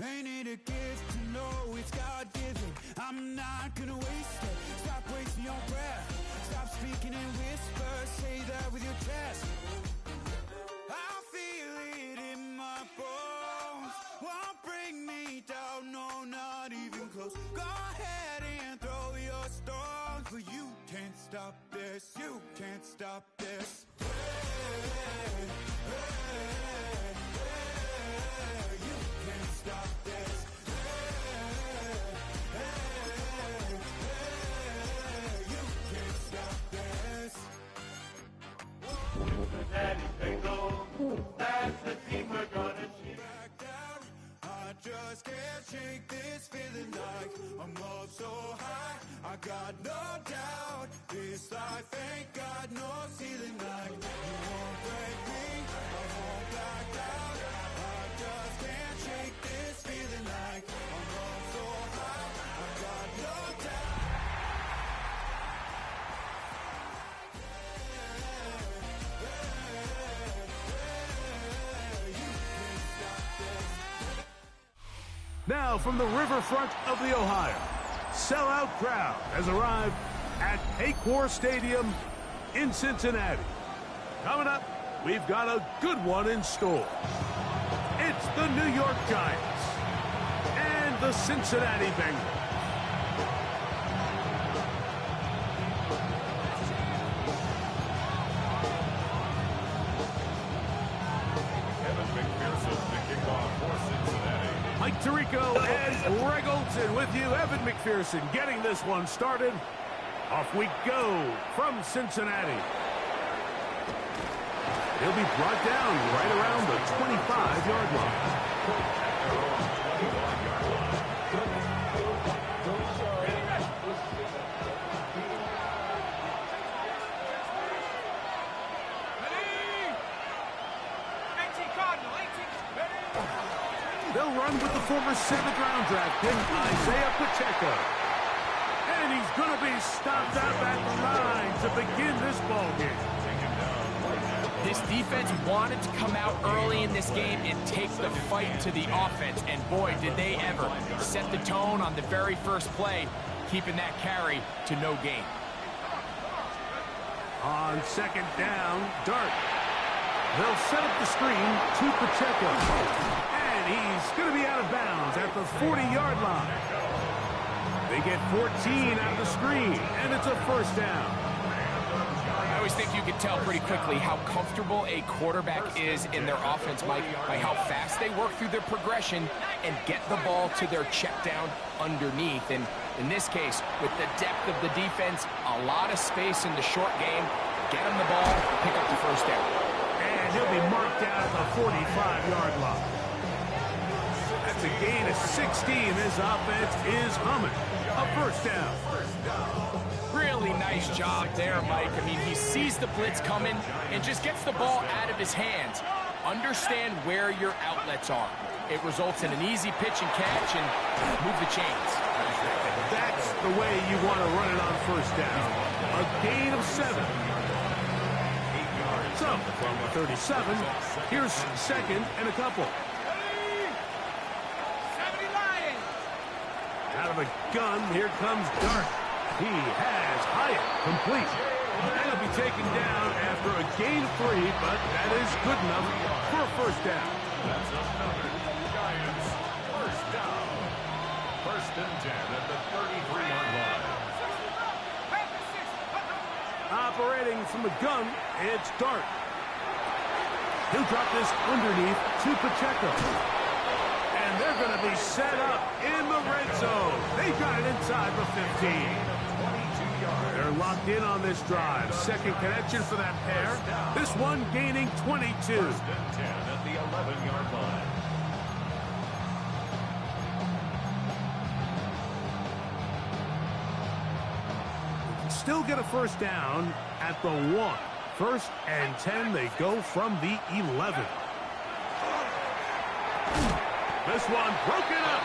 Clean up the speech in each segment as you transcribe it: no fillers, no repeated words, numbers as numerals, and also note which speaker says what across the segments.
Speaker 1: Ain't it a gift to know it's God-given? I'm not gonna waste it. Stop wasting your breath. Stop speaking in whispers. Say that with your chest. I feel it in my bones. Won't bring me down, no, not even close. Go ahead and throw your stones, but you can't stop this. You can't stop this. Hey, hey, hey, you can't stop this. Hey, hey, hey, you can't stop this.
Speaker 2: Cincinnati Bengals, that's the team we're gonna cheer.
Speaker 1: Back down, I just can't shake this feeling like I'm up so high. I got no doubt, this life ain't got no ceiling like you won't break me, I won't back down. I just can't shake this feeling like I'm up so high. I got no doubt.
Speaker 3: Now from the riverfront of the Ohio, sellout crowd has arrived at Paycor Stadium in Cincinnati. Coming up, we've got a good one in store. It's the New York Giants and the Cincinnati Bengals. Mike Tirico and Greg Olson with you. Evan McPherson getting this one started. Off we go from Cincinnati. He'll be brought down right around the 25-yard line. They'll run with the former 7th round draft pick, Isaiah Pacheco. And he's going to be stopped out at the line to begin this ball game.
Speaker 4: This defense wanted to come out early in this game and take the fight to the offense. And boy, did they ever set the tone on the very first play, keeping that carry to no gain.
Speaker 3: On second down, Dart. They'll set up the screen to Pacheco. And he's going to be out of bounds at the 40-yard line. They get 14 out of the screen, and it's a first down.
Speaker 4: I always think you can tell pretty quickly how comfortable a quarterback is in their offense, Mike, by how fast they work through their progression and get the ball to their check down underneath. And in this case, with the depth of the defense, a lot of space in the short game, get him the ball, pick up the first down.
Speaker 3: And he'll be marked down at the 45-yard line. That's a gain of 16. This offense is humming. A first down.
Speaker 4: Really nice job there, Mike. I mean, he sees the blitz coming and just gets the ball out of his hands. Understand where your outlets are. It results in an easy pitch and catch and move the chains.
Speaker 3: That's the way you want to run it on first down. A gain of 7. So, from 37, here's second and a couple. Out of a gun, here comes Dart. He has Hyatt complete. And he'll be taken down after a gain of 3, but that is good enough for a first down.
Speaker 2: That's another Giants first down. First and 10 at the 33-yard line.
Speaker 3: Operating from the gun, it's Dart. He'll drop this underneath to Pacheco. And they're going to be set up in the red zone. They got it inside the 15. 22 yards. They're locked in on this drive. Second connection for that pair. This one gaining 22.
Speaker 2: First and 10 at the 11-yard line.
Speaker 3: Still get a first down at the 1. First and 10, they go from the 11. This one broken up.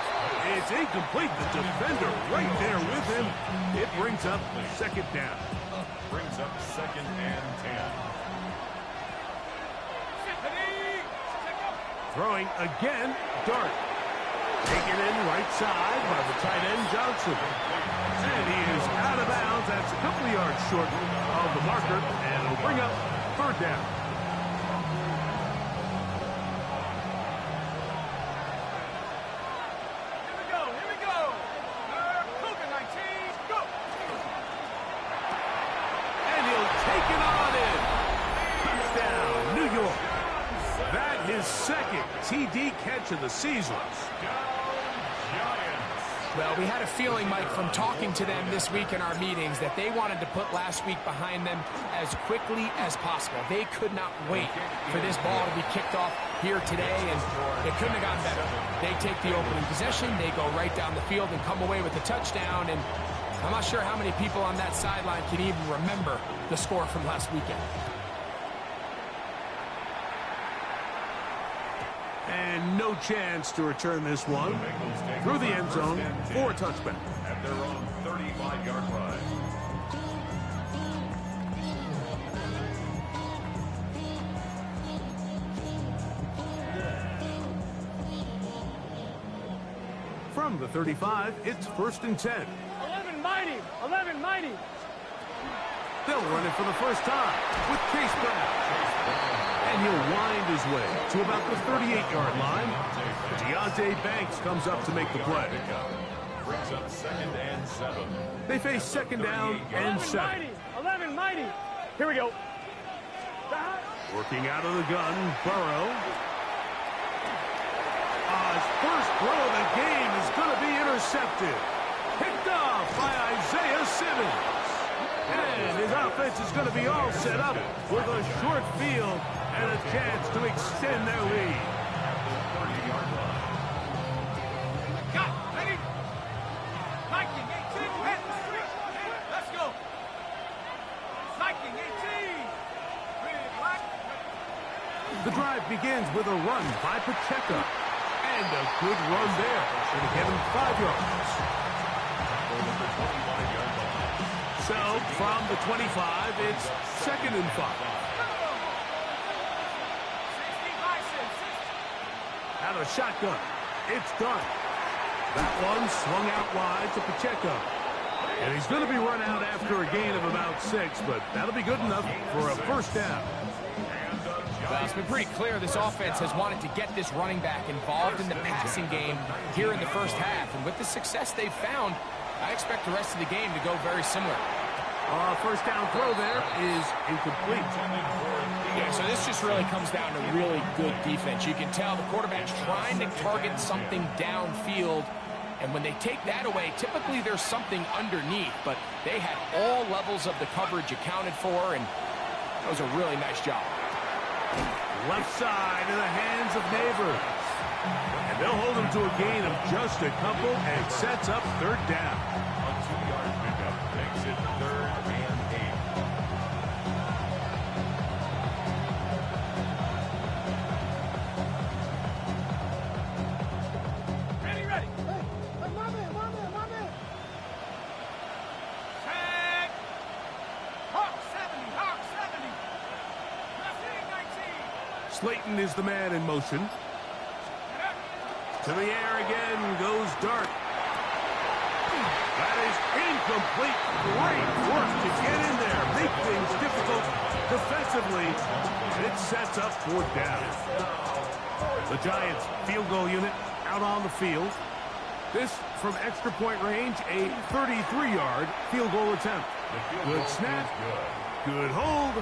Speaker 3: It's incomplete. The defender right there with him. It brings up second down.
Speaker 2: Brings up second and 10.
Speaker 3: Throwing again, Dart. Taken in right side by the tight end, Johnson. And he is out of bounds. That's a couple of yards short of the marker, and it'll bring up third down.
Speaker 5: Here we go. Cougar 19, go.
Speaker 3: And he'll take it on in. Touchdown, New York. That his second TD catch of the season.
Speaker 4: Well, we had a feeling, Mike, from talking to them this week in our meetings that they wanted to put last week behind them as quickly as possible. They could not wait for this ball to be kicked off here today, and it couldn't have gotten better. They take the opening possession, they go right down the field and come away with a touchdown, and I'm not sure how many people on that sideline can even remember the score from last weekend.
Speaker 3: And no chance to return this one through the end zone for a touchback.
Speaker 2: At their own 35-yard line.
Speaker 3: From the 35, it's 1st and 10.
Speaker 5: 11 mighty. 11 mighty.
Speaker 3: They'll run it for the first time with Chase Brown. And he'll wind his way to about the 38-yard line. Deontay Banks comes up to make the play.
Speaker 2: Brings up 2nd and 7.
Speaker 3: They face 2nd down and 7.
Speaker 5: 11 mighty. Here we go.
Speaker 3: Working out of the gun, Burrow. His first throw of the game is going to be intercepted. Picked off by Isaiah Simmons. And his offense is going to be all set up with a short field and a chance to extend their lead.
Speaker 5: Got ready. Viking 18, head the street. Let's go. Viking 18. Black.
Speaker 3: The drive begins with a run by Pacheco. And a good run there. Going to get him 5 yards. So, from the 25, it's 2nd and 5. Out of shotgun. It's done. That one swung out wide to Pacheco. And he's going to be run out after a gain of about 6, but that'll be good enough for a first down.
Speaker 4: Well, it's been pretty clear this offense has wanted to get this running back involved in the passing game here in the first half. And with the success they've found, I expect the rest of the game to go very similar.
Speaker 3: First down throw there is incomplete.
Speaker 4: Yeah, so this just really comes down to really good defense. You can tell the quarterback's trying to target something downfield, and when they take that away, typically there's something underneath, but they had all levels of the coverage accounted for, and that was a really nice job.
Speaker 3: Left side in the hands of Neighbors. And they'll hold him to a gain of just a couple and sets up third down.
Speaker 2: A 2-yard pickup makes it 3rd and 8.
Speaker 5: Ready. Hey, my man. Tag. Hawk 70.
Speaker 3: Slayton is the man in motion. To the air again goes Dart. That is incomplete. Great work to get in there. Make things difficult defensively. It sets up fourth down. The Giants field goal unit out on the field. This from extra point range, a 33-yard field goal attempt. Good snap. Good hold.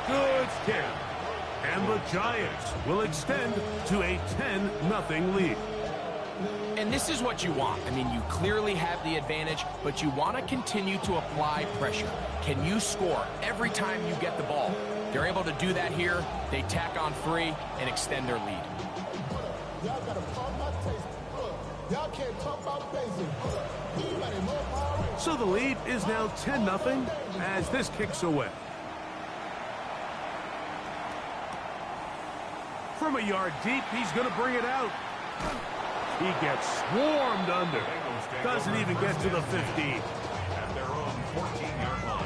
Speaker 3: Good kick. And the Giants will extend to a 10-0 lead.
Speaker 4: And this is what you want. I mean, you clearly have the advantage, but you want to continue to apply pressure. Can you score every time you get the ball? They're able to do that here. They tack on 3 and extend their lead.
Speaker 6: Y'all gotta pump my taste. Y'all can't talk about basic. Anybody more power?
Speaker 3: So the lead is now 10-0 as this kicks away. From a yard deep, he's going to bring it out. He gets swarmed under. Doesn't even get to the 15.
Speaker 2: At their own 14-yard line.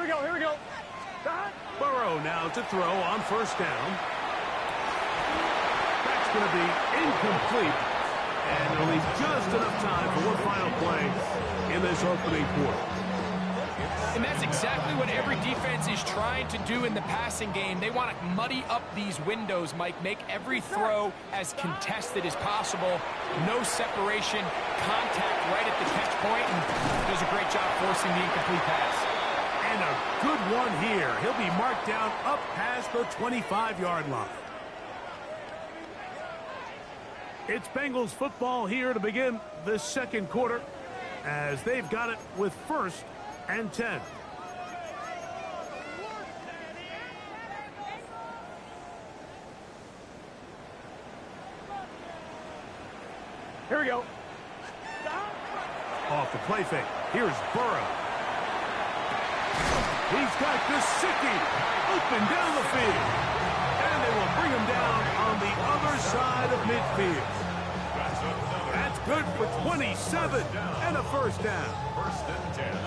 Speaker 5: we go, here we go.
Speaker 3: Burrow now to throw on first down. That's going to be incomplete. And it'll leave just enough time for one final play in this opening quarter.
Speaker 4: And that's exactly what every defense is trying to do in the passing game. They want to muddy up these windows, Mike, make every throw as contested as possible. No separation, contact right at the catch point, and does a great job forcing the incomplete pass.
Speaker 3: And a good one here. He'll be marked down up past the 25-yard line. It's Bengals football here to begin the second quarter as they've got it with 1st and 10.
Speaker 5: Here we go.
Speaker 3: Off the play fake. Here's Burrow. He's got Gesicki open down the field. And they will bring him down on the other side of midfield. That's good for 27 and a first down.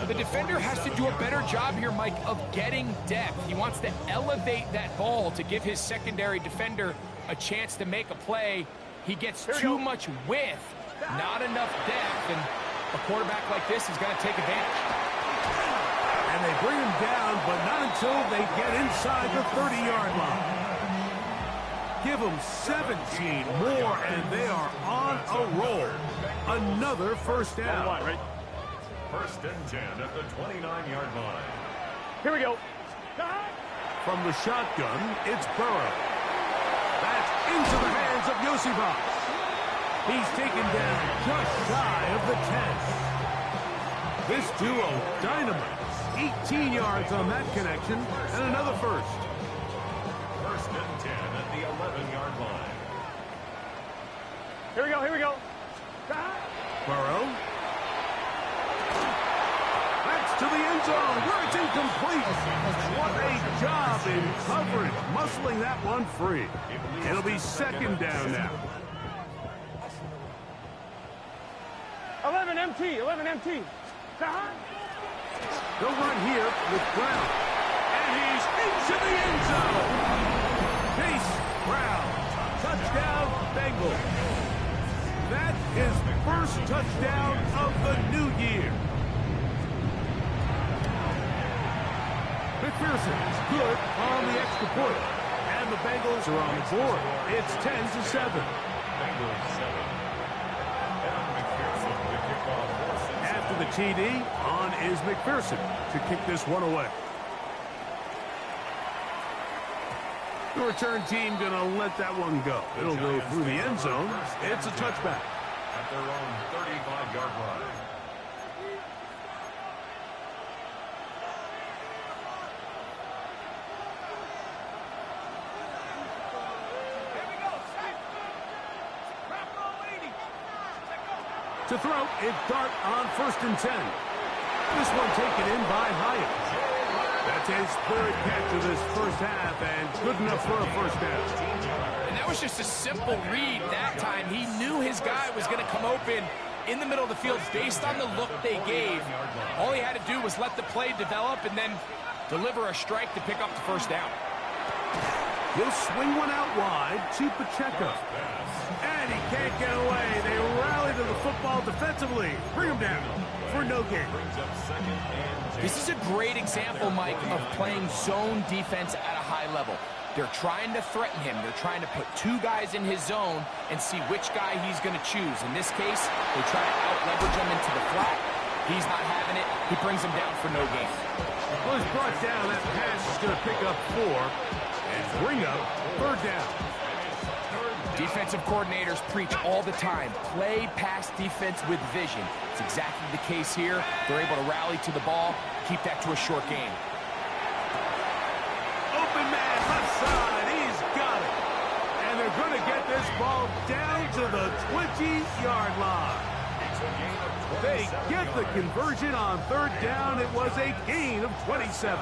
Speaker 4: The defender has to do a better job here, Mike, of getting depth. He wants to elevate that ball to give his secondary defender a chance to make a play. He gets too much width, not enough depth, and a quarterback like this is going to take advantage.
Speaker 3: And they bring him down, but not until they get inside the 30-yard line. Give them 17 more, and they are on a roll. Another first down.
Speaker 2: 1st and 10 at the 29-yard line.
Speaker 5: Here we go.
Speaker 3: From the shotgun, it's Burrow. That's into the hands of Yosibas. He's taken down just shy of the 10. This duo dynamites. 18 yards on that connection, and another first.
Speaker 2: 1st and 10 at the 11-yard line.
Speaker 5: Here we go, here we go.
Speaker 3: Burrow. That's to the end zone, where it's incomplete. What a job in coverage, muscling that one free. It'll be 2nd down now.
Speaker 5: 11 MT, 11 MT.
Speaker 3: They'll run here with Brown. And he's into the end zone. Chase Brown. Touchdown, Bengals. That is first touchdown of the new year. McPherson is good on the extra point. And the Bengals are on the board. It's 10-7.
Speaker 2: Bengals 7. And McPherson to kick off.
Speaker 3: After the TD, on is McPherson to kick this one away. The return team going to let that one go. It'll go through the end zone. It's a touchback.
Speaker 2: At their own 35-yard line.
Speaker 3: To throw, it's Dart on 1st and 10. This one taken in by Hyatt. That's his 3rd catch of this first half, and good enough for a first down.
Speaker 4: And that was just a simple read that time. He knew his guy was going to come open in the middle of the field based on the look they gave. All he had to do was let the play develop and then deliver a strike to pick up the first down.
Speaker 3: He'll swing one out wide to Pacheco. And he can't get away. They rally to the football defensively. Bring him down for no gain.
Speaker 4: This is a great example, Mike, of playing zone defense at a high level. They're trying to threaten him. They're trying to put 2 guys in his zone and see which guy he's going to choose. In this case, they try to out-leverage him into the flat. He's not having it. He brings him down for no gain.
Speaker 3: Well, he's brought down. That pass is going to pick up 4 and bring up 3rd down.
Speaker 4: Defensive coordinators preach all the time, play pass defense with vision. It's exactly the case here. They're able to rally to the ball, keep that to a short game.
Speaker 3: Open man, left side, he's got it. And they're going to get this ball down to the 20-yard line. They get the conversion on 3rd down. It was a gain of 27.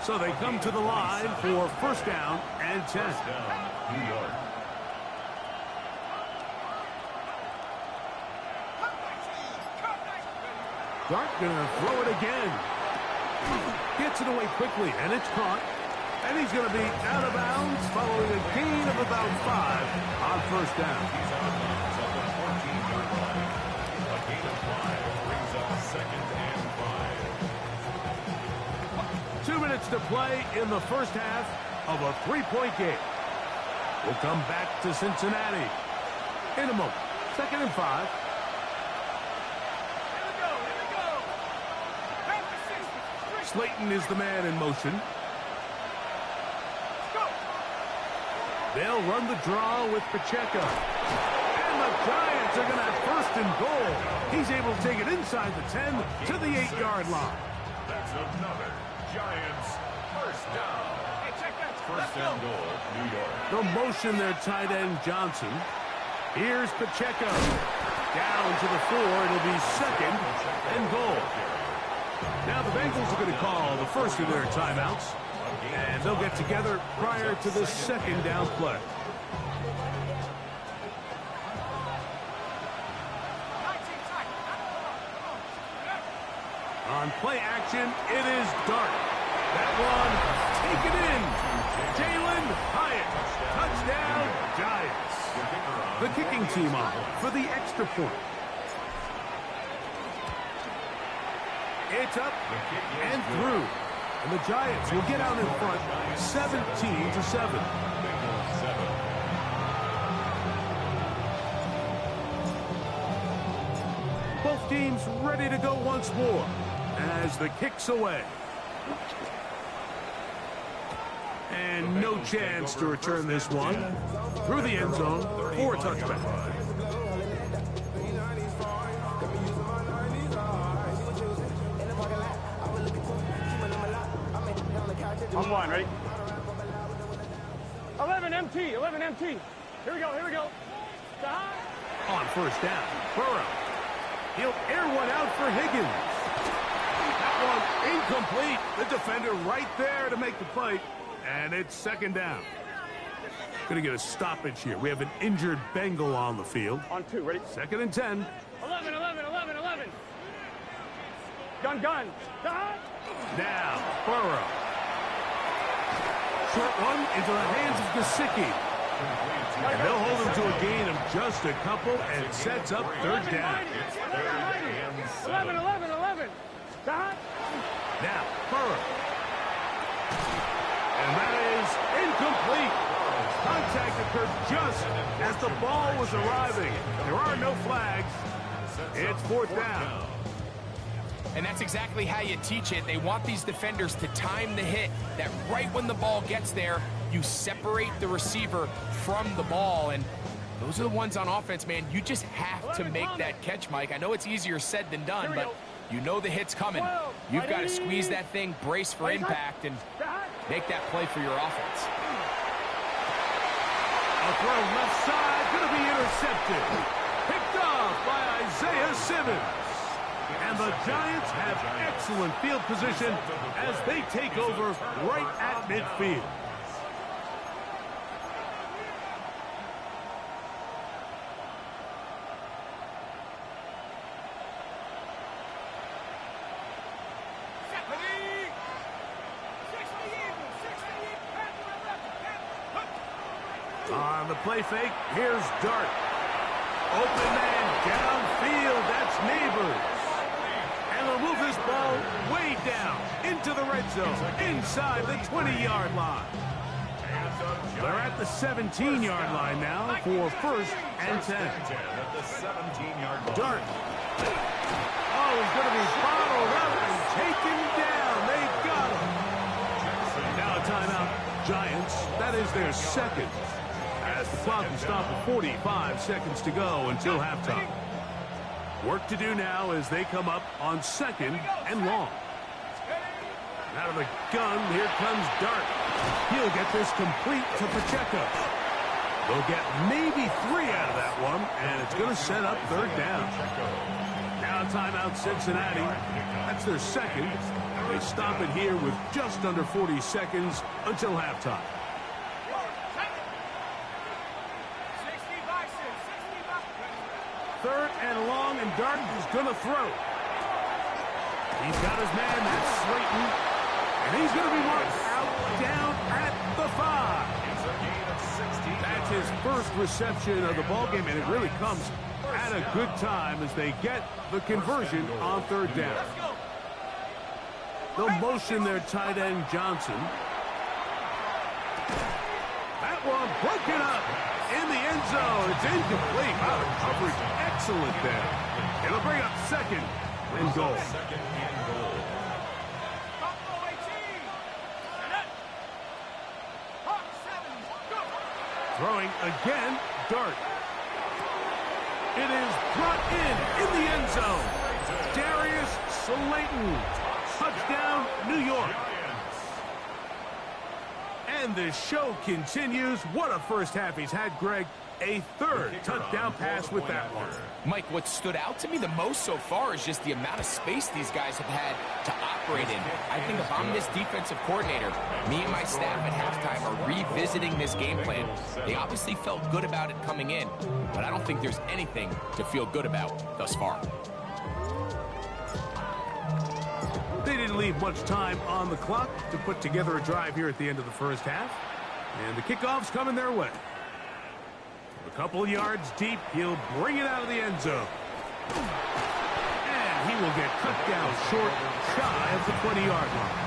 Speaker 3: So they come to the line for first down and 10.
Speaker 2: New York.
Speaker 3: Dart gonna throw it again. Gets it away quickly, and it's caught. And he's going to be out of bounds following a gain of about 5 on first down.
Speaker 2: He's out of bounds at the 14-yard line. A gain of 5 brings up second and 5.
Speaker 3: 2 minutes to play in the first half of a 3-point game. We'll come back to Cincinnati in a moment. Second and 5. Slayton is the man in motion. They'll run the draw with Pacheco. And the Giants are going to have first and goal. He's able to take it inside the 10 to the 8-yard line.
Speaker 2: That's another Giants first down.
Speaker 5: Hey, check that.
Speaker 2: First and goal, New York.
Speaker 3: They'll motion their tight end, Johnson. Here's Pacheco. Down to the 4. It'll be second and goal. Now the Bengals are going to call the first of their timeouts. And they'll get together prior to the second down play. On play action, it is Dart. That one, taken in. Jalen Hyatt. Touchdown, Giants. The kicking team on for the extra point. It's up and through. And the Giants will get out in front 17-7. Both teams ready to go once more as the kick's away. And no chance to return this one through the end zone for a touchback.
Speaker 5: On one, ready? 11 MT, 11 MT. Here we go, here we go.
Speaker 3: On first down, Burrow. He'll air one out for Higgins. That one incomplete. The defender right there to make the play. And it's second down. Going to get a stoppage here. We have an injured Bengal on the field.
Speaker 5: On 2, ready?
Speaker 3: Second and 10.
Speaker 5: 11, 11, 11, 11. Gun.
Speaker 3: Now, Burrow. Short one into the hands of Gesicki. And they'll hold him to a gain of just a couple and sets up third down.
Speaker 5: 11.
Speaker 3: Now, Burrow. And that is incomplete. Contact occurred just as the ball was arriving. There are no flags. It's fourth down.
Speaker 4: And that's exactly how you teach it. They want these defenders to time the hit, that right when the ball gets there, you separate the receiver from the ball. And those are the ones on offense, man. You just have to make that catch, Mike. I know it's easier said than done, but you know the hit's coming. You've got to squeeze that thing, brace for impact, and make that play for your offense.
Speaker 3: A throw left side, going to be intercepted. Picked off by Isaiah Simmons. And the Giants have excellent field position as they take over right at midfield. On the play fake, here's Dart. Open man downfield, that's Neighbors. And they'll move this ball way down into the red zone, inside the 20-yard line. They're at the 17-yard line now for first and 10. Dart. Oh, he's going to be bottled up and taken down. They've got him. Now a timeout. Giants, that is their second. As the clock will stop at 45 seconds to go until halftime. Work to do now as they come up on second and long. Out of the gun, here comes Dart. He'll get this complete to Pacheco. They'll get maybe 3 out of that one, and it's going to set up third down. Now timeout Cincinnati. That's their second. They stop it here with just under 40 seconds until halftime. Third and long, and Dart is going to throw. He's got his man, that's Slayton. And he's going to be marked out down at the 5. That's his first reception of the ballgame, and it really comes at a good time as they get the conversion on 3rd down. They'll motion their tight end, Johnson. That one broken up in the end zone. It's incomplete. Wow, the coverage excellent there. It'll bring up 2nd and goal. Throwing again, Dart. It is brought in the end zone. Darius Slayton. Touchdown, New York. And the show continues. What a first half he's had, Greg. A 3rd touchdown pass with that one.
Speaker 4: Mike, what stood out to me the most so far is just the amount of space these guys have had to operate in. I think if I'm this defensive coordinator, me and my staff at halftime are revisiting this game plan. They obviously felt good about it coming in, but I don't think there's anything to feel good about thus far.
Speaker 3: They didn't leave much time on the clock to put together a drive here at the end of the first half. And the kickoff's coming their way. A couple yards deep, he'll bring it out of the end zone. And he will get cut down short, shy of the 20-yard line.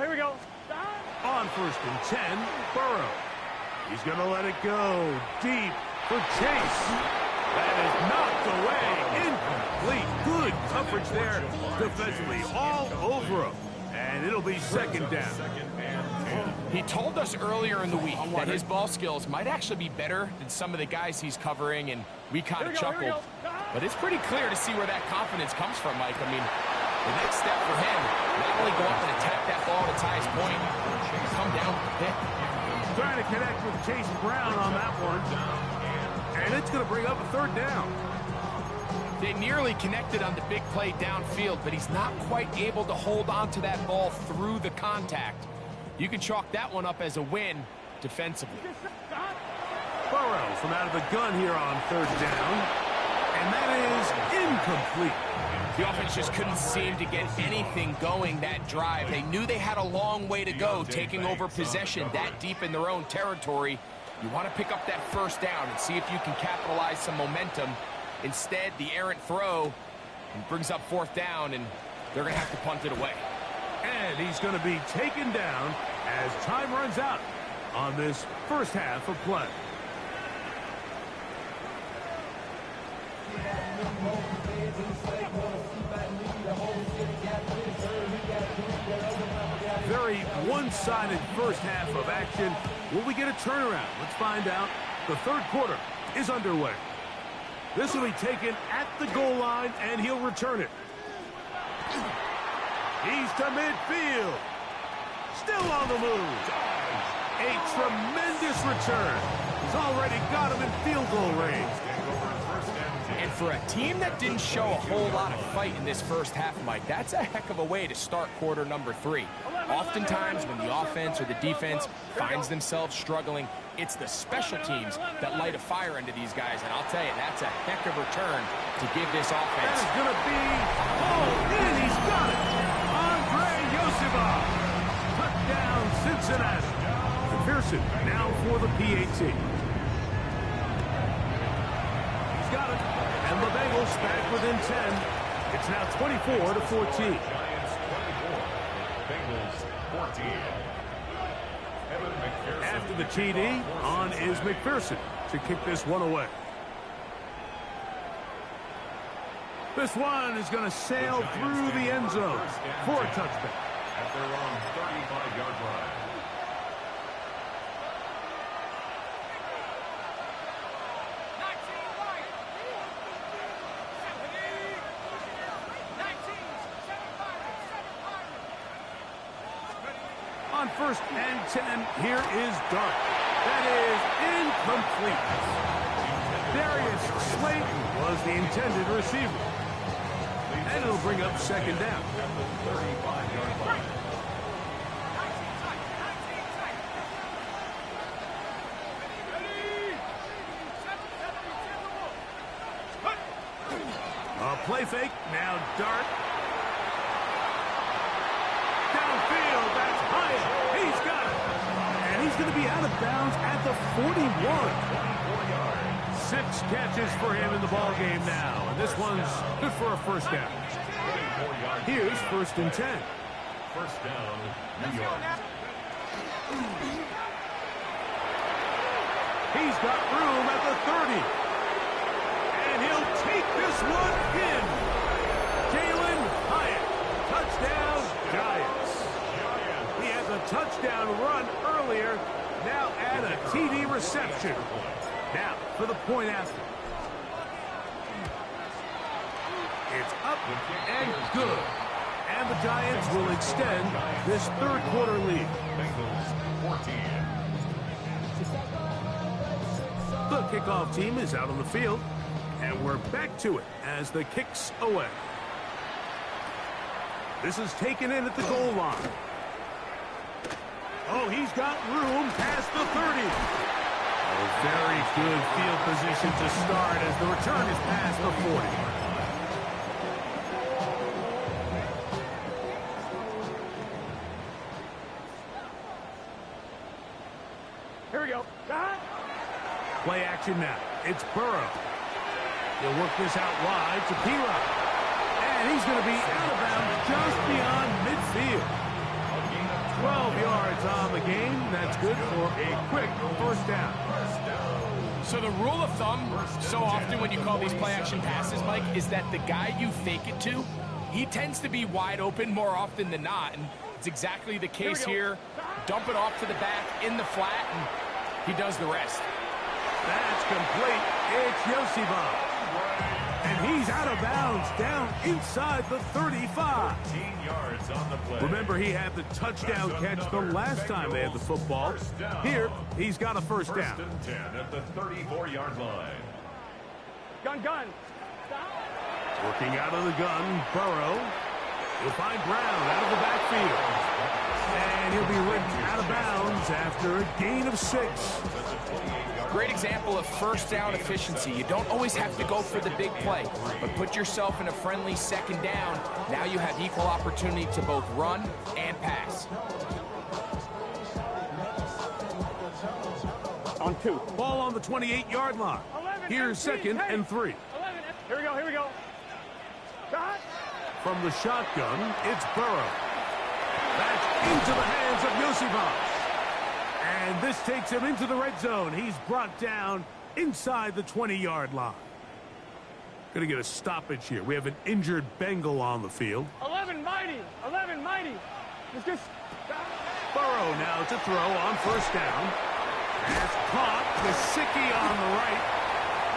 Speaker 5: Here we go.
Speaker 3: On 1st and 10, Burrow. He's going to let it go deep for Chase. That is knocked away. Incomplete. Good coverage there defensively all over him. And it'll be 2nd down.
Speaker 4: He told us earlier in the week that his ball skills might actually be better than some of the guys he's covering, and we kind of chuckled. But it's pretty clear to see where that confidence comes from, Mike. I mean, the next step for him, not only go up and attack that ball at its highest point, come down with the pick.
Speaker 3: Trying to connect with Chase Brown on that one. And it's going to bring up a 3rd down.
Speaker 4: They nearly connected on the big play downfield, but he's not quite able to hold on to that ball through the contact. You can chalk that one up as a win defensively.
Speaker 3: Burrow from out of the gun here on 3rd down. And that is incomplete.
Speaker 4: The offense just couldn't seem to get anything going that drive. They knew they had a long way to go taking over possession that deep in their own territory. You want to pick up that 1st down and see if you can capitalize some momentum. Instead, the errant throw brings up 4th down, and they're going to have to punt it away.
Speaker 3: And he's going to be taken down as time runs out on this first half of play. Very one-sided first half of action. Will we get a turnaround? Let's find out. The 3rd quarter is underway. This will be taken at the goal line, and he'll return it. He's to midfield. Still on the move. A tremendous return. He's already got him in field goal range.
Speaker 4: And for a team that didn't show a whole lot of fight in this first half, Mike, that's a heck of a way to start quarter number 3. Oftentimes, when the offense or the defense finds themselves struggling, it's the special teams that light a fire into these guys. And I'll tell you, that's a heck of a return to give this offense.
Speaker 3: That is going to be pulled in. He's got it. Andre Yosibov. Touchdown, Cincinnati. McPherson now for the PAT. He's got it. And the Bengals back within 10. It's now 24-14. After the TD, on is McPherson to kick this one away. This one is going to sail through the end zone for a touchback.
Speaker 2: At their own 35-yard line.
Speaker 3: On 1st and 10, here is Dart. That is incomplete. Darius Slayton was the intended receiver. And it'll bring up second down. A play fake, now dart. Downfield, that's Hyatt. He's got it. And he's going to be out of bounds at the 41. 6 catches for him in the ball game now. And this one's good for a first down. Here's 1st and 10.
Speaker 2: First down, New York.
Speaker 3: He's got room at the 30. And he'll take this one in. Jalen Hyatt. Touchdown, Giants. He has a touchdown run earlier. Now add a TD reception. Now for the point after. It's up and good. And the Giants will extend this third quarter lead.
Speaker 2: Bengals 14.
Speaker 3: The kickoff team is out on the field. And we're back to it as the kick's away. This is taken in at the goal line. Oh, he's got room past the 30. A very good field position to start as the return is past the 40.
Speaker 5: Here we go.
Speaker 3: Play action now. It's Burrow. He'll work this out wide to P-Rock. And he's going to be out of bounds just beyond midfield. 12 yards on the game. That's good for a quick first down.
Speaker 4: So the rule of thumb, so often when you call these play-action passes, Mike, is that the guy you fake it to, he tends to be wide open more often than not. And it's exactly the case here. Dump it off to the back in the flat, and he does the rest.
Speaker 3: That's complete. It's Yosibov. And he's out of bounds down inside the 35.
Speaker 2: 15 yards on the play.
Speaker 3: Remember, he had the touchdown catch the last time they had the football. Here, he's got a first down.
Speaker 2: 1st and 10 at the 34-yard line.
Speaker 5: Gun.
Speaker 3: Working out of the gun, Burrow. He'll find Brown out of the backfield. And he'll be ripped out of bounds after a gain of 6.
Speaker 4: Great example of first down efficiency. You don't always have to go for the big play, but put yourself in a friendly second down. Now you have equal opportunity to both run and pass.
Speaker 5: On 2.
Speaker 3: Ball on the 28-yard line. Here's 2nd and 3.
Speaker 5: 11. Here we go. Shot.
Speaker 3: From the shotgun, it's Burrow. That's into the hands of Yosibov. And this takes him into the red zone. He's brought down inside the 20-yard line. Going to get a stoppage here. We have an injured Bengal on the field.
Speaker 5: 11 mighty. It's just...
Speaker 3: Burrow now to throw on first down. That's caught. Gesicki on the right.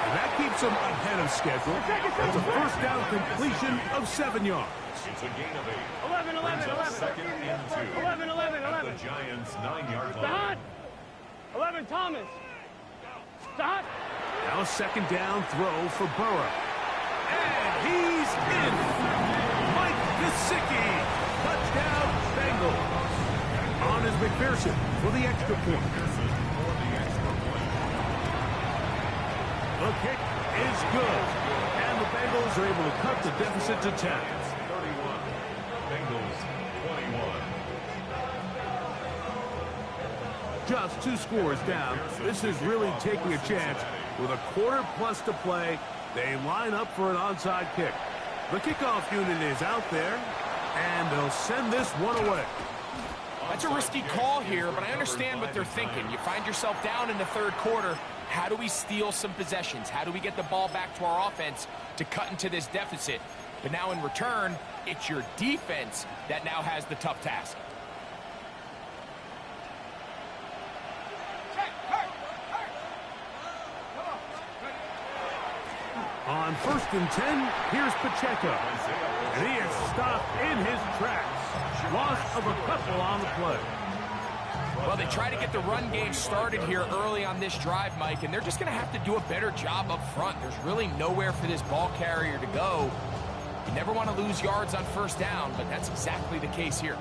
Speaker 3: And that keeps him ahead of schedule. That's a first down completion of 7 yards.
Speaker 2: It's a gain of 8.
Speaker 5: 11.
Speaker 2: 2nd and 2.
Speaker 5: 11.
Speaker 2: At the Giants' 9-yard line.
Speaker 5: Stop. 11, Thomas. Stop.
Speaker 3: Now a second down throw for Burrow. And he's in. Mike Gesicki. Touchdown, Bengals. On is McPherson for the extra point. The kick is good. And the Bengals are able to cut the deficit to 10.
Speaker 2: 31. Bengals 21.
Speaker 3: Just 2 scores down. This is really taking a chance. With a quarter plus to play, they line up for an onside kick. The kickoff unit is out there, and they'll send this one away.
Speaker 4: That's a risky call here, but I understand what they're thinking. You find yourself down in the third quarter. How do we steal some possessions? How do we get the ball back to our offense to cut into this deficit? But now in return, it's your defense that now has the tough task.
Speaker 3: On 1st and 10, here's Pacheco. And he is stopped in his tracks. Loss of a couple on the play.
Speaker 4: Well, they try to get the run game started here early on this drive, Mike, and they're just going to have to do a better job up front. There's really nowhere for this ball carrier to go. You never want to lose yards on first down, but that's exactly the case here.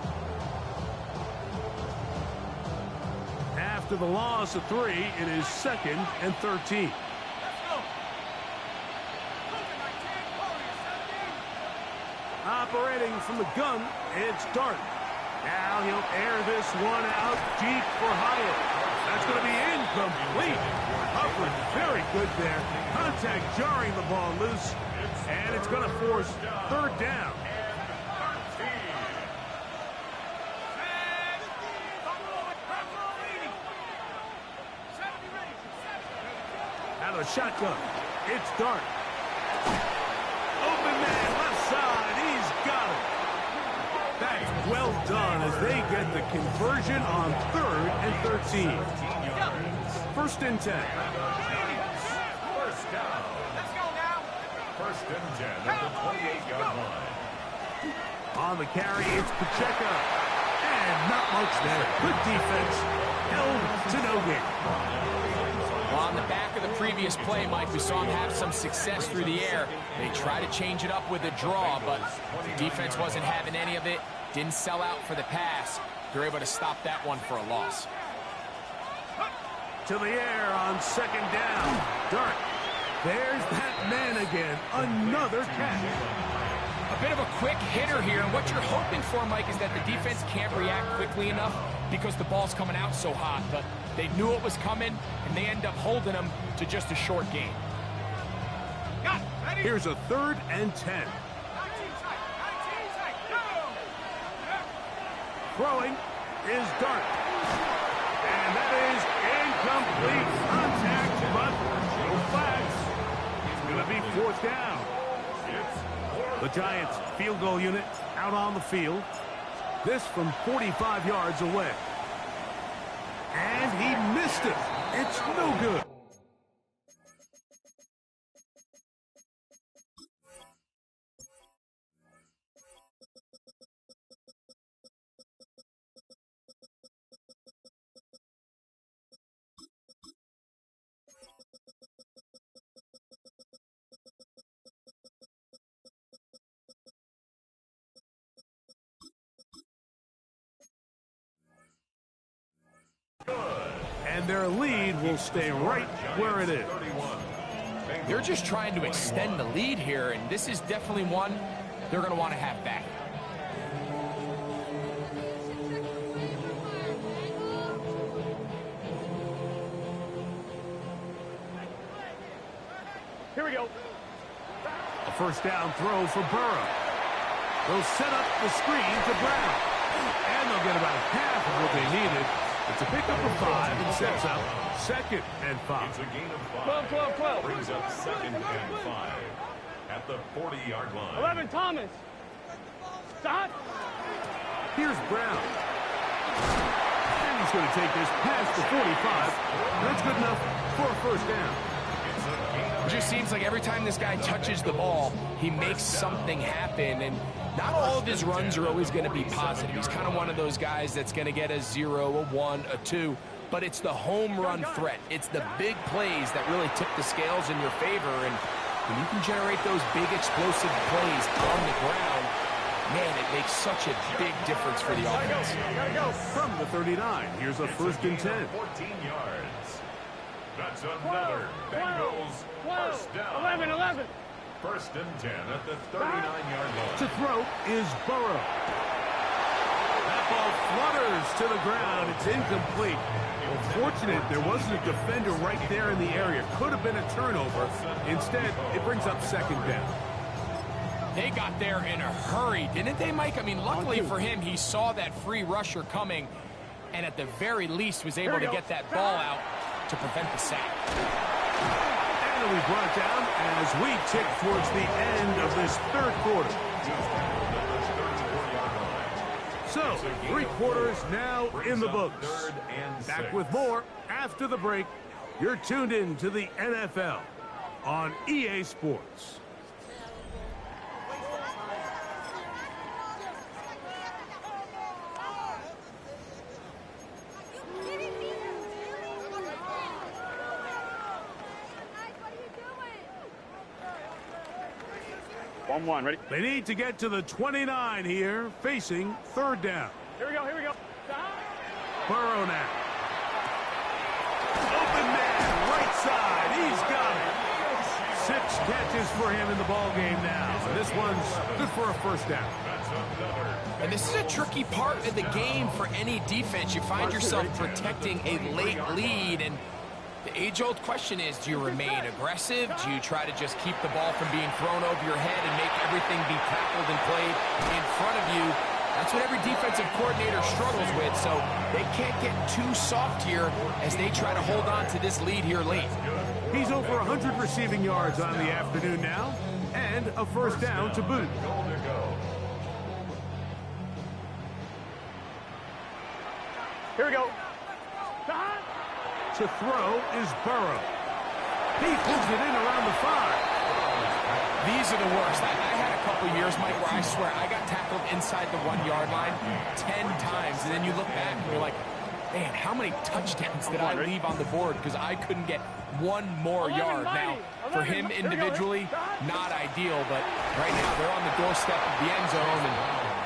Speaker 3: After the loss of 3, it is 2nd and 13. Operating from the gun, it's Dart. Now he'll air this one out deep for Hyatt. That's going to be incomplete. Hubbard very good there. Contact jarring the ball loose, and it's going to force 3rd down. Out of the shotgun, it's Dart. Open man, left side, he's got it. That's well done as they get the conversion on 3rd and 13. 1st and 10.
Speaker 2: First down.
Speaker 5: Let's go now.
Speaker 2: 1st and 10 at the 28-yard line.
Speaker 3: On the carry, it's Pacheco. And not much there. Good defense. Held to no gain.
Speaker 4: Well, on the back of the previous play, Mike, we saw him have some success through the air. They try to change it up with a draw, but the defense wasn't having any of it. Didn't sell out for the pass. They're able to stop that one for a loss.
Speaker 3: To the air on 2nd down. Dart. There's that man again. Another catch.
Speaker 4: A bit of a quick hitter here, and what you're hoping for, Mike, is that the defense can't react quickly enough because the ball's coming out so hot, but they knew it was coming, and they end up holding them to just a short gain.
Speaker 3: Here's a 3rd and 10. Throwing is Dart. And that is incomplete. Contact, but no flags. It's going to be 4th down. The Giants field goal unit out on the field. This from 45 yards away. And he missed it. It's no good. And their lead will stay right where it is.
Speaker 4: They're just trying to extend the lead here, and this is definitely one they're going to want to have back.
Speaker 5: Here we go.
Speaker 3: A 1st down throw for Burrow. They'll set up the screen to Brown. And they'll get about half of what they needed. It's a pickup of 5 and sets up 2nd and 5.
Speaker 2: It's a gain of 5.
Speaker 5: 12.
Speaker 2: Brings up 2nd and 5 at the 40-yard line.
Speaker 5: 11, Thomas. Stop.
Speaker 3: Here's Brown. And he's going to take this past the 45. That's good enough for a 1st down.
Speaker 4: It just seems like every time this guy touches the ball, he makes something happen, and not all of his runs are always going to be positive. He's kind of one of those guys that's going to get a 0, a 1, a 2, but it's the home run threat. It's the big plays that really tip the scales in your favor, and when you can generate those big explosive plays on the ground, man, it makes such a big difference for the offense.
Speaker 3: From the 39, here's a 1st and 10.
Speaker 2: 14 yards. That's another Bengals 1st down.
Speaker 5: 11.
Speaker 2: 1st and 10 at the 39-yard line.
Speaker 3: To throw is Burrow. That ball flutters to the ground. It's incomplete. Fortunate there wasn't a defender right there in the area. Could have been a turnover. Instead, it brings up 2nd down.
Speaker 4: They got there in a hurry, didn't they, Mike? I mean, luckily for him, he saw that free rusher coming, and at the very least was able to get that ball out to prevent the sack.
Speaker 3: And we brought down as we tick towards the end of this 3rd quarter. So, 3 quarters now in the books. Back with more after the break. You're tuned in to the NFL on EA Sports.
Speaker 5: 1-1, ready?
Speaker 3: They need to get to the 29 here, facing third down.
Speaker 5: Here we go, here we go.
Speaker 3: Burrow now. Open man, right side. He's got it. 6 catches for him in the ball game now. And this one's good for a first down.
Speaker 4: And this is a tricky part of the game for any defense. You find yourself protecting a late lead, and the age-old question is, do you remain aggressive? Do you try to just keep the ball from being thrown over your head and make everything be tackled and played in front of you? That's what every defensive coordinator struggles with, so they can't get too soft here as they try to hold on to this lead here late.
Speaker 3: He's over 100 receiving yards on the afternoon now, and a first down to boot.
Speaker 5: Here we go.
Speaker 3: To throw is Burrow. He pulls it in around the 5.
Speaker 4: These are the worst. I had a couple years, Mike, where I swear I got tackled inside the 1-yard line 10 times, and then you look back and you're like, man, how many touchdowns did I leave on the board because I couldn't get one more yard? Now, for him individually, not ideal, but right now they're on the doorstep of the end zone, and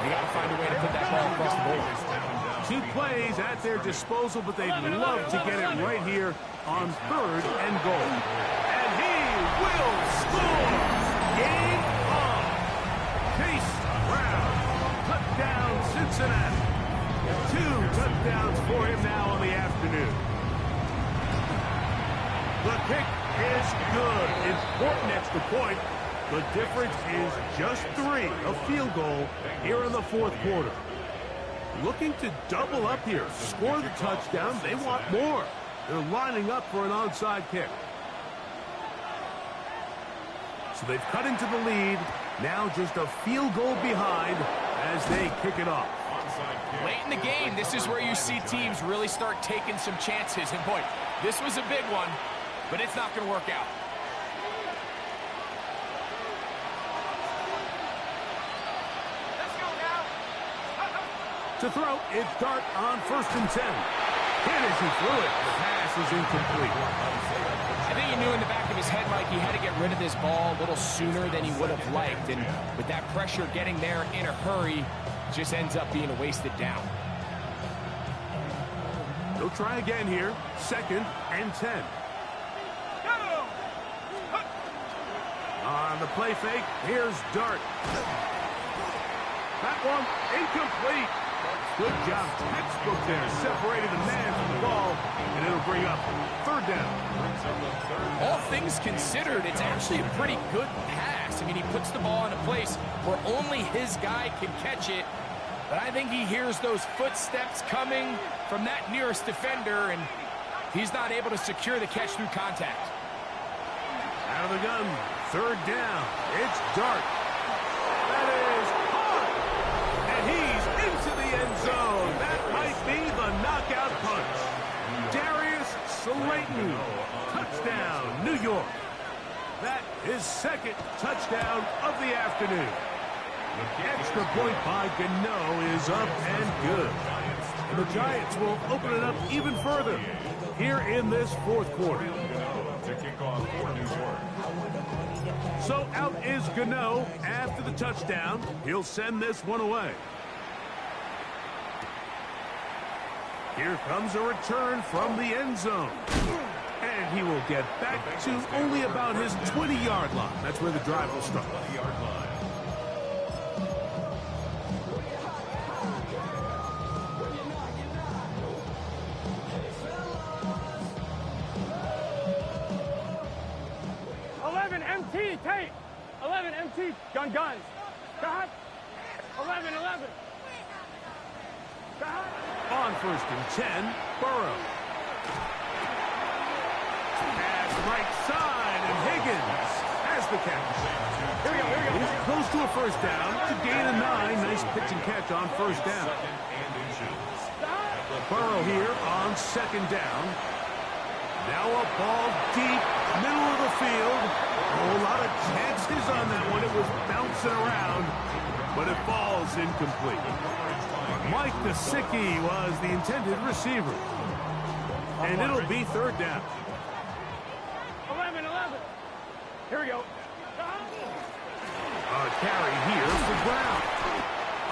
Speaker 4: they got to find a way to put that ball across the board.
Speaker 3: 2 plays at their disposal, but they'd love to get it right here on 3rd and goal. And he will score! Game on! Chase Brown, touchdown Cincinnati. 2 touchdowns for him now on the afternoon. The kick is good. Important extra point. The difference is just 3, a field goal here in the 4th quarter. Looking to double up here, score the touchdown. They want more. They're lining up for an onside kick. So they've cut into the lead. Now just a field goal behind as they kick it off.
Speaker 4: Late in the game, this is where you see teams really start taking some chances. And boy, this was a big one, but it's not going to work out.
Speaker 3: To throw, it's Dart on 1st and 10. Hit as he threw it. The pass is incomplete.
Speaker 4: I think he knew in the back of his head, Mike, he had to get rid of this ball a little sooner than he would have liked. And with that pressure getting there in a hurry, it just ends up being a wasted down.
Speaker 3: They'll try again here. 2nd and 10. On the play fake, here's Dart. That one incomplete. Good job, textbook there, separated the man from the ball, and it'll bring up 3rd down.
Speaker 4: All things considered, it's actually a pretty good pass. I mean, he puts the ball in a place where only his guy can catch it, but I think he hears those footsteps coming from that nearest defender, and he's not able to secure the catch through contact.
Speaker 3: Out of the gun, 3rd down. It's Dart. That is hard. And he's into the end zone. That might be the knockout punch. Darius Slayton. Touchdown, New York. That is 2nd touchdown of the afternoon. Extra point by Gano is up and good. And the Giants will open it up even further here in this 4th quarter.
Speaker 2: To kick off for New York.
Speaker 3: So out is Gano after the touchdown. He'll send this one away. Here comes a return from the end zone. And he will get back to only about his 20-yard line. That's where the drive will start.
Speaker 2: 20-yard line.
Speaker 5: MT, tape. 11, MT, guns. Got 11. Got
Speaker 3: On 1st and 10, Burrow. Pass right side, and Higgins has the catch.
Speaker 5: Here we go.
Speaker 3: He's close to a first down to gain a 9. Nice pitch and catch on 1st down. Burrow here on 2nd down. Now a ball deep, middle of the field. A whole lot of chances on that one. It was bouncing around, but it falls incomplete. Mike Gesicki was the intended receiver. And it'll be 3rd down.
Speaker 5: 11. Here we go.
Speaker 3: A carry here for Brown.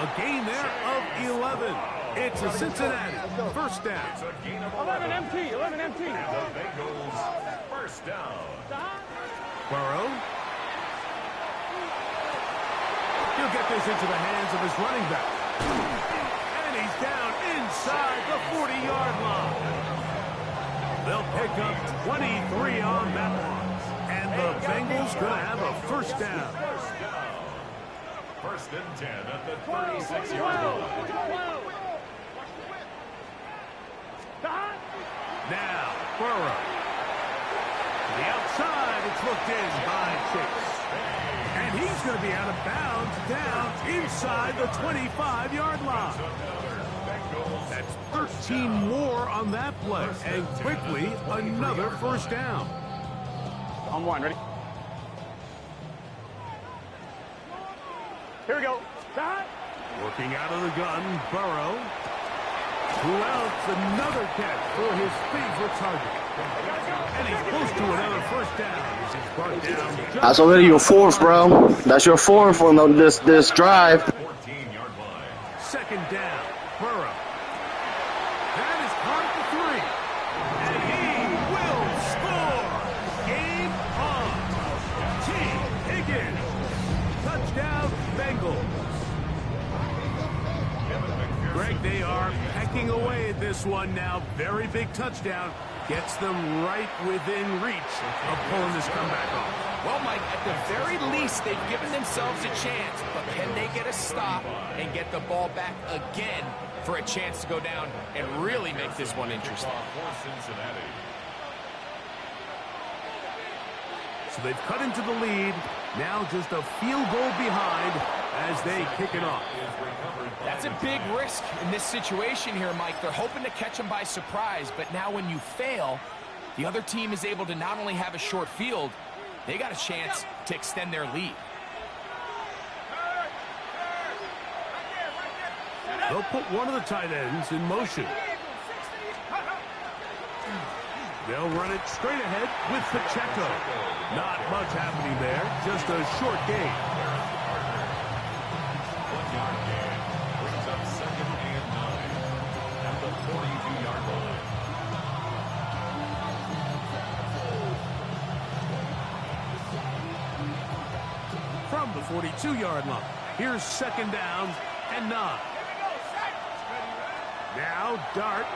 Speaker 3: A gain there of 11. It's a Cincinnati first down.
Speaker 5: 11 MT, 11 MT.
Speaker 2: And the Bengals first down.
Speaker 3: Burrow. He'll get this into the hands of his running back. And he's down inside the 40-yard line. They'll pick up 23 on that one. And the Bengals going to have a first down.
Speaker 2: First and 10 at the 36-yard line.
Speaker 3: Now, Burrow. To the outside, it's looked in by Chase. And he's going to be out of bounds down inside the 25-yard line. That's 13 more on that play. And quickly, another first down.
Speaker 5: On one, ready? Here we go.
Speaker 3: Working out of the gun, Burrow. Who else? Another catch for his favorite target. And he's close to another first down. He's brought down.
Speaker 7: That's already your fourth, bro. That's your fourth on this drive.
Speaker 2: 14-yard line.
Speaker 3: Second down, Burrow. That is caught for 3. And he will score. Game on. T. Higgins. Touchdown, Bengals. Greg, they are pecking away at this one now. Very big touchdown. Gets them right within reach of pulling this comeback off.
Speaker 4: Well, Mike, at the very least, they've given themselves a chance. But can they get a stop and get the ball back again for a chance to go down and really make this one interesting?
Speaker 2: For Cincinnati.
Speaker 3: So they've cut into the lead. Now just a field goal behind as they kick it off.
Speaker 4: That's a big risk in this situation here, Mike. They're hoping to catch them by surprise, but now when you fail, the other team is able to not only have a short field, they got a chance to extend their lead.
Speaker 3: They'll put one of the tight ends in motion. They'll run it straight ahead with Pacheco. Not much happening there, just a short gain.
Speaker 2: 1-yard gain brings up second and 9 at the 42-yard line.
Speaker 3: From the 42-yard line, here's second down and 9. Now Dart.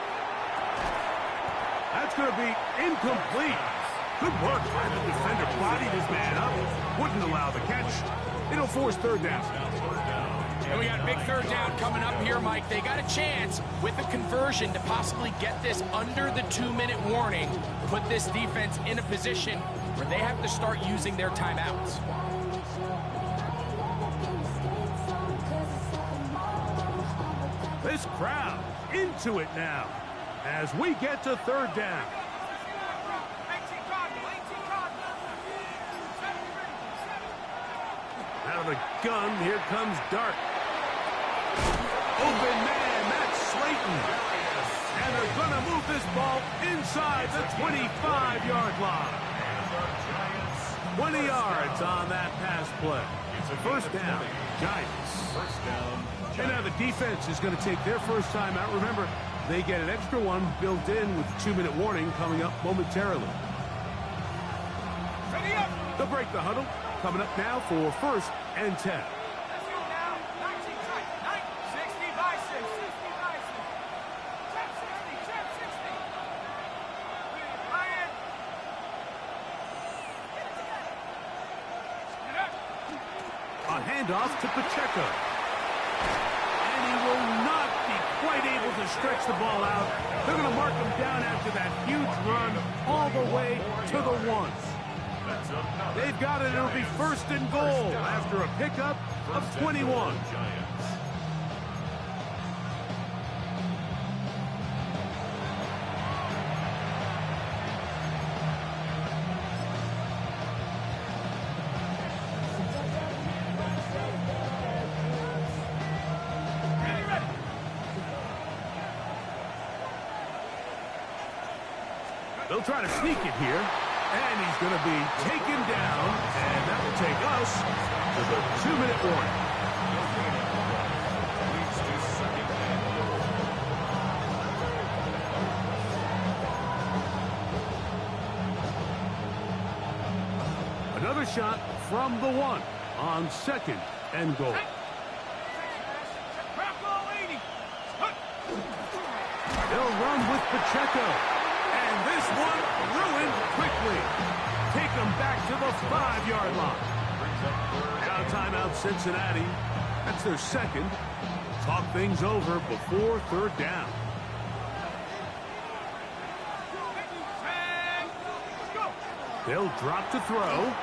Speaker 3: That's going to be incomplete. Good work by the defender. Bodied his man up. Wouldn't allow the catch. It'll force third down.
Speaker 4: And we got a big third down coming up here, Mike. They got a chance with a conversion to possibly get this under the 2-minute warning, put this defense in a position where they have to start using their timeouts.
Speaker 3: This crowd into it now as we get to third down. Out of the gun, here comes Dart. Open man, that's Slayton. And they're going to move this ball inside the 25-yard line. 20 yards on that pass play. First down, Giants.
Speaker 2: First down.
Speaker 3: And now the defense is going to take their first time out. Remember, they get an extra one built in with the 2-minute warning coming up momentarily. They'll break the huddle. Coming up now for first and 10. A handoff to Pacheco. And he will not be quite able to stretch the ball out. They're going to mark him down after that huge run all the way to the 1. They've got it. It'll be first and goal after a pickup of 21. They'll try to sneak it here. And he's going to be taken down, and that will take us to the 2-minute warning. Another shot from the 1 on 2nd and goal. They'll run with Pacheco. And this one ruined quickly. Take them back to the 5-yard line. Now timeout Cincinnati. That's their 2nd. Talk things over before 3rd down. They'll drop to throw.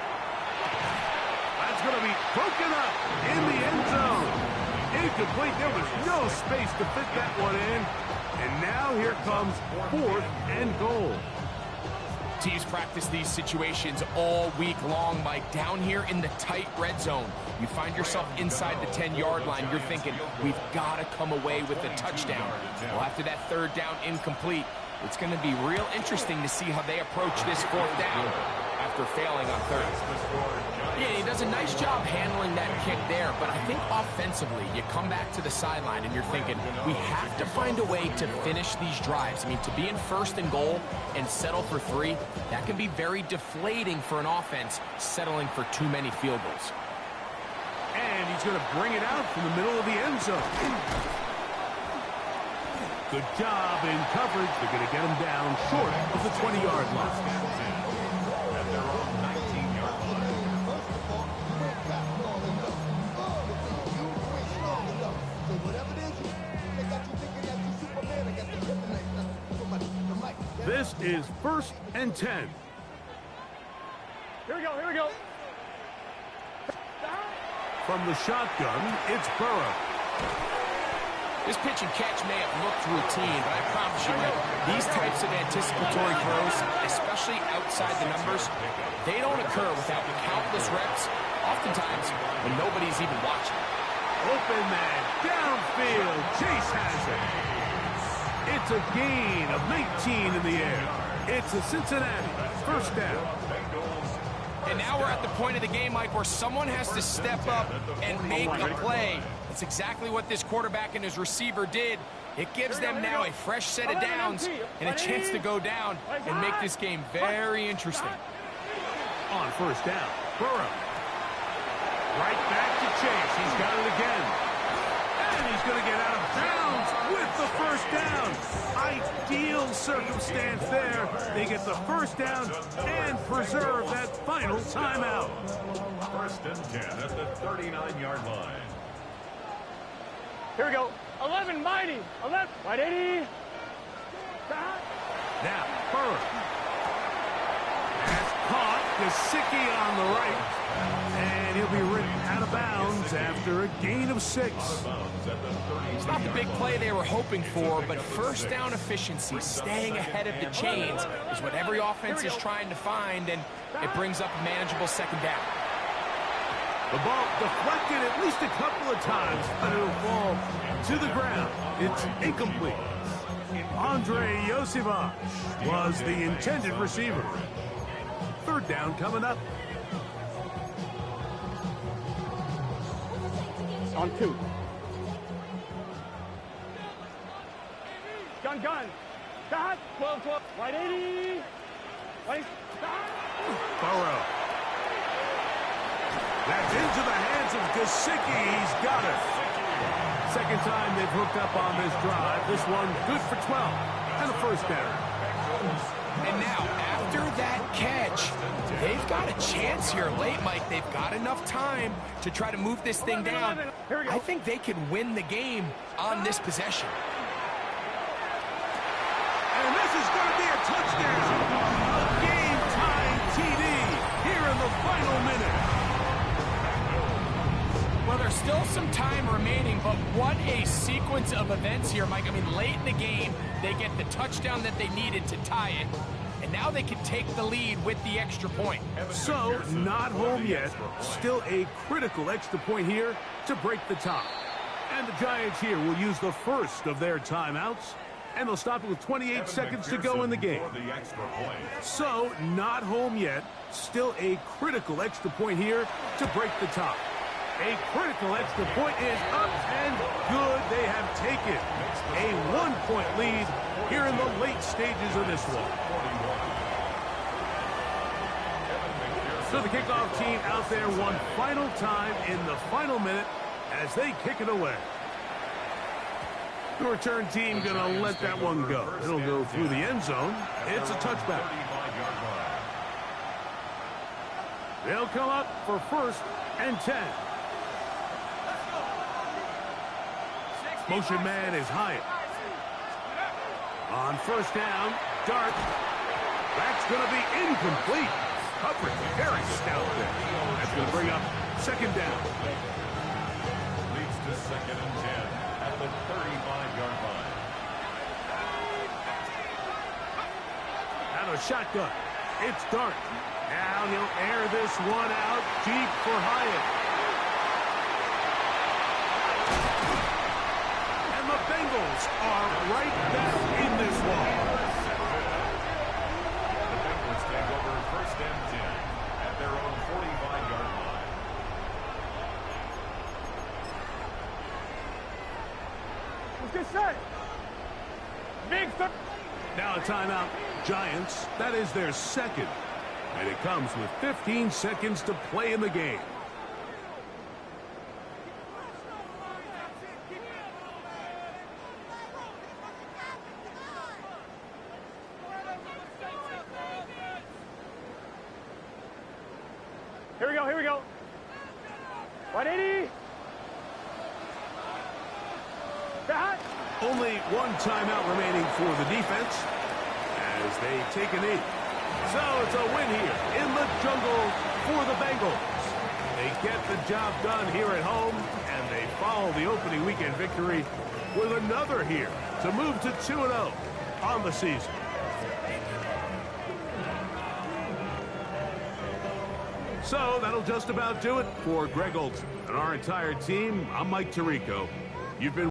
Speaker 3: That's going to be broken up in the end zone. Incomplete. There was no space to fit that one in. And now here comes 4th and goal.
Speaker 4: Teams practice these situations all week long, Mike. Down here in the tight red zone, you find yourself inside the 10-yard line. You're thinking, we've got to come away with a touchdown. Well, after that 3rd down incomplete, it's going to be real interesting to see how they approach this 4th down after failing on 3rd. Yeah, he does a nice job handling that kick there, but I think offensively, you come back to the sideline and you're thinking, we have to find a way to finish these drives. I mean, to be in 1st and goal and settle for 3, that can be very deflating for an offense settling for too many field goals.
Speaker 3: And he's going to bring it out from the middle of the end zone. Good job in coverage. They're going to get him down short of the 20-yard line. This is 1st and 10.
Speaker 5: Here we go.
Speaker 3: From the shotgun, it's Burrow.
Speaker 4: This pitch and catch may have looked routine, but I promise you, Mike, these types of anticipatory throws, especially outside the numbers, they don't occur without countless reps, oftentimes when nobody's even watching.
Speaker 3: Open man, downfield, Chase has it. It's a gain of 19 in the air. It's a Cincinnati 1st down.
Speaker 4: And now we're at the point of the game, Mike, where someone has to step up and make a play. That's exactly what this quarterback and his receiver did. It gives them now a fresh set of downs and a chance to go down and make this game very interesting.
Speaker 3: On 1st down, Burrow. Right back to Chase. He's got it again. And he's going to get out of bounds with the 1st down. Ideal circumstance there. They get the 1st down and preserve that final timeout.
Speaker 2: 1st and 10 at the 39-yard line.
Speaker 5: Here we go. 11, mighty. 11, right 80.
Speaker 3: Now, Burrow. That's caught. Gesicki on the right. And he'll be written out of bounds after a gain of 6.
Speaker 4: It's not the big play they were hoping for, but 1st down efficiency, staying ahead of the chains, is what every offense is trying to find, and it brings up a manageable 2nd down.
Speaker 3: The ball deflected at least a couple of times, but it'll fall to the ground. It's incomplete. Andre Yosivach was the intended receiver. 3rd down coming up.
Speaker 5: On 2. Gun. Dot. 12. Right 80. Right.
Speaker 3: Burrow. That's into the hands of Gesicki. He's got it. 2nd time they've hooked up on this drive. This one good for 12. And a 1st down.
Speaker 4: And now, after that catch, they've got a chance here late, Mike. They've got enough time to try to move this thing down. I think they could win the game on this possession.
Speaker 3: And this is going to be a touchdown. A game-tying TD here in the final minute.
Speaker 4: Well, there's still some time remaining, but what a sequence of events here, Mike. I mean, late in the game, they get the touchdown that they needed to tie it, and now they can take the lead with the extra point.
Speaker 3: So, not home yet. Still a critical extra point here to break the tie. And the Giants here will use the first of their timeouts And they'll stop it with 28 seconds to go in the game. So, not home yet. Still a critical extra point here to break the tie. A critical extra point is up and good. They have taken a 1-point lead here in the late stages of this one. So the kickoff team out there one final time in the final minute as they kick it away. The return team going to let that one go. It'll go through the end zone. It's a touchback. They'll come up for 1st and 10. Motion man is Hyatt. On 1st down, Dart. That's going to be incomplete. Coverage very stout there. That's going to bring up 2nd down.
Speaker 2: Leads to 2nd and 10 at the 35-yard line.
Speaker 3: Out of shotgun. It's Dart. Now he'll air this one out deep for Hyatt. The Bengals are right back in this one.
Speaker 2: The Bengals take over 1st and 10 at their own 45-yard line.
Speaker 5: Let's get set. Big third.
Speaker 3: Now a timeout. Giants, that is their 2nd. And it comes with 15 seconds to play in the game.
Speaker 5: Here we go. 180. That.
Speaker 3: Only one timeout remaining for the defense as they take a knee. So it's a win here in the jungle for the Bengals. They get the job done here at home, and they follow the opening weekend victory with another here to move to 2-0 on the season. So that'll just about do it for Greg Olson and our entire team. I'm Mike Tirico. You've been